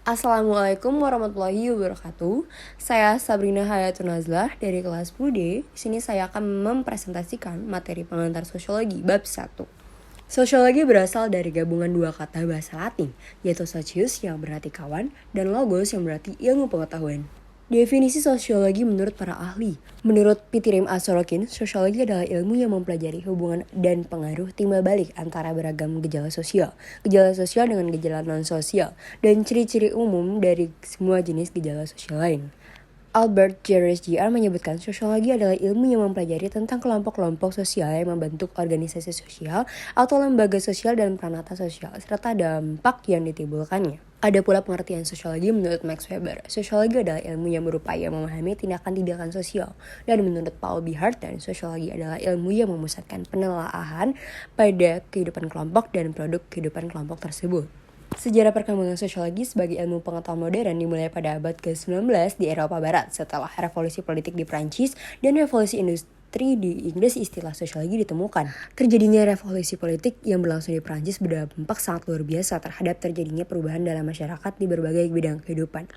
Assalamualaikum warahmatullahi wabarakatuh. Saya Sabrina Hayatun Nazlah dari kelas 10D. Di sini saya akan mempresentasikan materi pengantar sosiologi bab 1. Sosiologi berasal dari gabungan dua kata bahasa Latin, yaitu socius yang berarti kawan dan logos yang berarti ilmu pengetahuan. Definisi sosiologi menurut para ahli. Menurut Pitirim A. Sorokin, sosiologi adalah ilmu yang mempelajari hubungan dan pengaruh timbal balik antara beragam gejala sosial dengan gejala non-sosial, dan ciri-ciri umum dari semua jenis gejala sosial lain. Albert Jerris Jr. menyebutkan sosiologi adalah ilmu yang mempelajari tentang kelompok-kelompok sosial yang membentuk organisasi sosial atau lembaga sosial dan peranata sosial, serta dampak yang ditimbulkannya. Ada pula pengertian sosiologi menurut Max Weber. Sosiologi adalah ilmu yang berupaya memahami tindakan-tindakan sosial. Dan menurut Paul B. Harten, sosiologi adalah ilmu yang memusatkan penelaahan pada kehidupan kelompok dan produk kehidupan kelompok tersebut. Sejarah perkembangan sosiologi sebagai ilmu pengetahuan modern dimulai pada abad ke-19 di Eropa Barat setelah revolusi politik di Prancis dan revolusi industri di Inggris. Istilah sosiologi ditemukan. Terjadinya revolusi politik yang berlangsung di Prancis berdampak sangat luar biasa terhadap terjadinya perubahan dalam masyarakat di berbagai bidang kehidupan.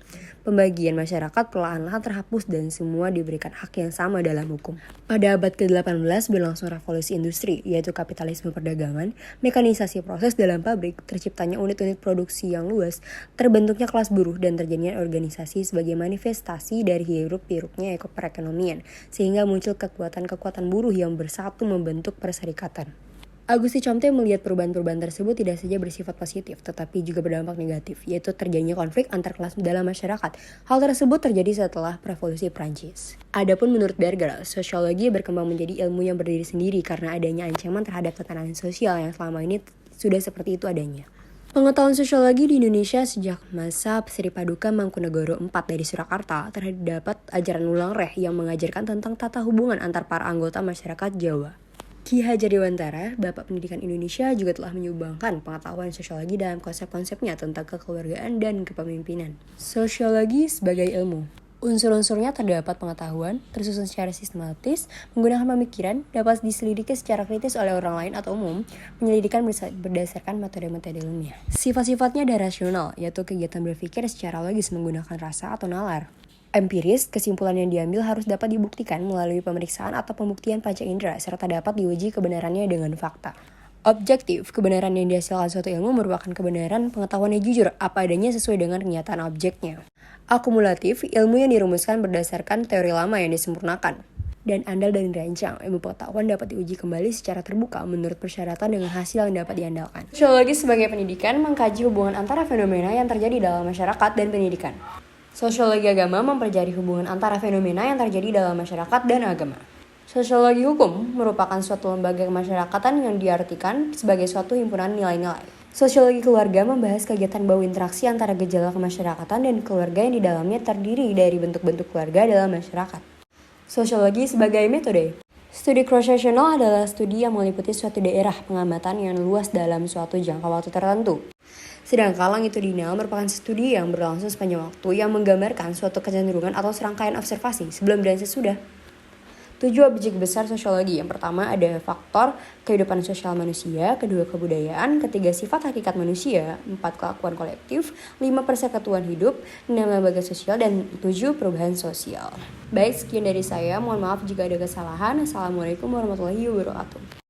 Pembagian masyarakat perlahan-lahan terhapus dan semua diberikan hak yang sama dalam hukum. Pada abad ke-18 berlangsung revolusi industri, yaitu kapitalisme perdagangan, mekanisasi proses dalam pabrik, terciptanya unit-unit produksi yang luas, terbentuknya kelas buruh dan terjadinya organisasi sebagai manifestasi dari hiruk-pikuknya perekonomian, sehingga muncul kekuatan buruh yang bersatu membentuk perserikatan. Auguste Comte melihat perubahan-perubahan tersebut tidak saja bersifat positif, tetapi juga berdampak negatif, yaitu terjadinya konflik antar kelas dalam masyarakat. Hal tersebut terjadi setelah Revolusi Prancis. Adapun menurut Berger, sosiologi berkembang menjadi ilmu yang berdiri sendiri karena adanya ancaman terhadap tatanan sosial yang selama ini sudah seperti itu adanya. Pengetahuan sosiologi di Indonesia sejak masa Sri Paduka Mangkunegoro IV dari Surakarta terdapat ajaran ulang reh yang mengajarkan tentang tata hubungan antar para anggota masyarakat Jawa. Ki Hajar Dewantara, Bapak Pendidikan Indonesia, juga telah menyumbangkan pengetahuan sosiologi dalam konsep-konsepnya tentang kekeluargaan dan kepemimpinan. Sosiologi sebagai ilmu. Unsur-unsurnya terdapat pengetahuan, tersusun secara sistematis, menggunakan pemikiran, dapat diselidiki secara kritis oleh orang lain atau umum, penyelidikan berdasarkan metode-metode ilmiah. Sifat-sifatnya ada rasional, yaitu kegiatan berpikir secara logis menggunakan rasa atau nalar. Empiris, kesimpulan yang diambil harus dapat dibuktikan melalui pemeriksaan atau pembuktian panca indera, serta dapat diuji kebenarannya dengan fakta. Objektif, kebenaran yang dihasilkan suatu ilmu merupakan kebenaran pengetahuan yang jujur, apa adanya sesuai dengan kenyataan objeknya. Akumulatif, ilmu yang dirumuskan berdasarkan teori lama yang disempurnakan dan andal dan dirancang. Ilmu pengetahuan dapat diuji kembali secara terbuka menurut persyaratan dengan hasil yang dapat diandalkan. Sosiologi sebagai pendidikan mengkaji hubungan antara fenomena yang terjadi dalam masyarakat dan pendidikan. Sosiologi agama mempelajari hubungan antara fenomena yang terjadi dalam masyarakat dan agama. Sosiologi hukum merupakan suatu lembaga kemasyarakatan yang diartikan sebagai suatu himpunan nilai-nilai. Sosiologi keluarga membahas kegiatan bau interaksi antara gejala kemasyarakatan dan keluarga yang di dalamnya terdiri dari bentuk-bentuk keluarga dalam masyarakat. Sosiologi sebagai metode. Studi cross-sectional adalah studi yang meliputi suatu daerah pengamatan yang luas dalam suatu jangka waktu tertentu. Sedangkan longitudinal merupakan studi yang berlangsung sepanjang waktu yang menggambarkan suatu kecenderungan atau serangkaian observasi sebelum dan sesudah. 7 objek besar sosiologi. Yang pertama ada faktor kehidupan sosial manusia, kedua kebudayaan, ketiga sifat hakikat manusia, 4 kelakuan kolektif, 5 persekutuan hidup, 6 lembaga sosial, dan 7 perubahan sosial. Baik, sekian dari saya. Mohon maaf jika ada kesalahan. Assalamualaikum warahmatullahi wabarakatuh.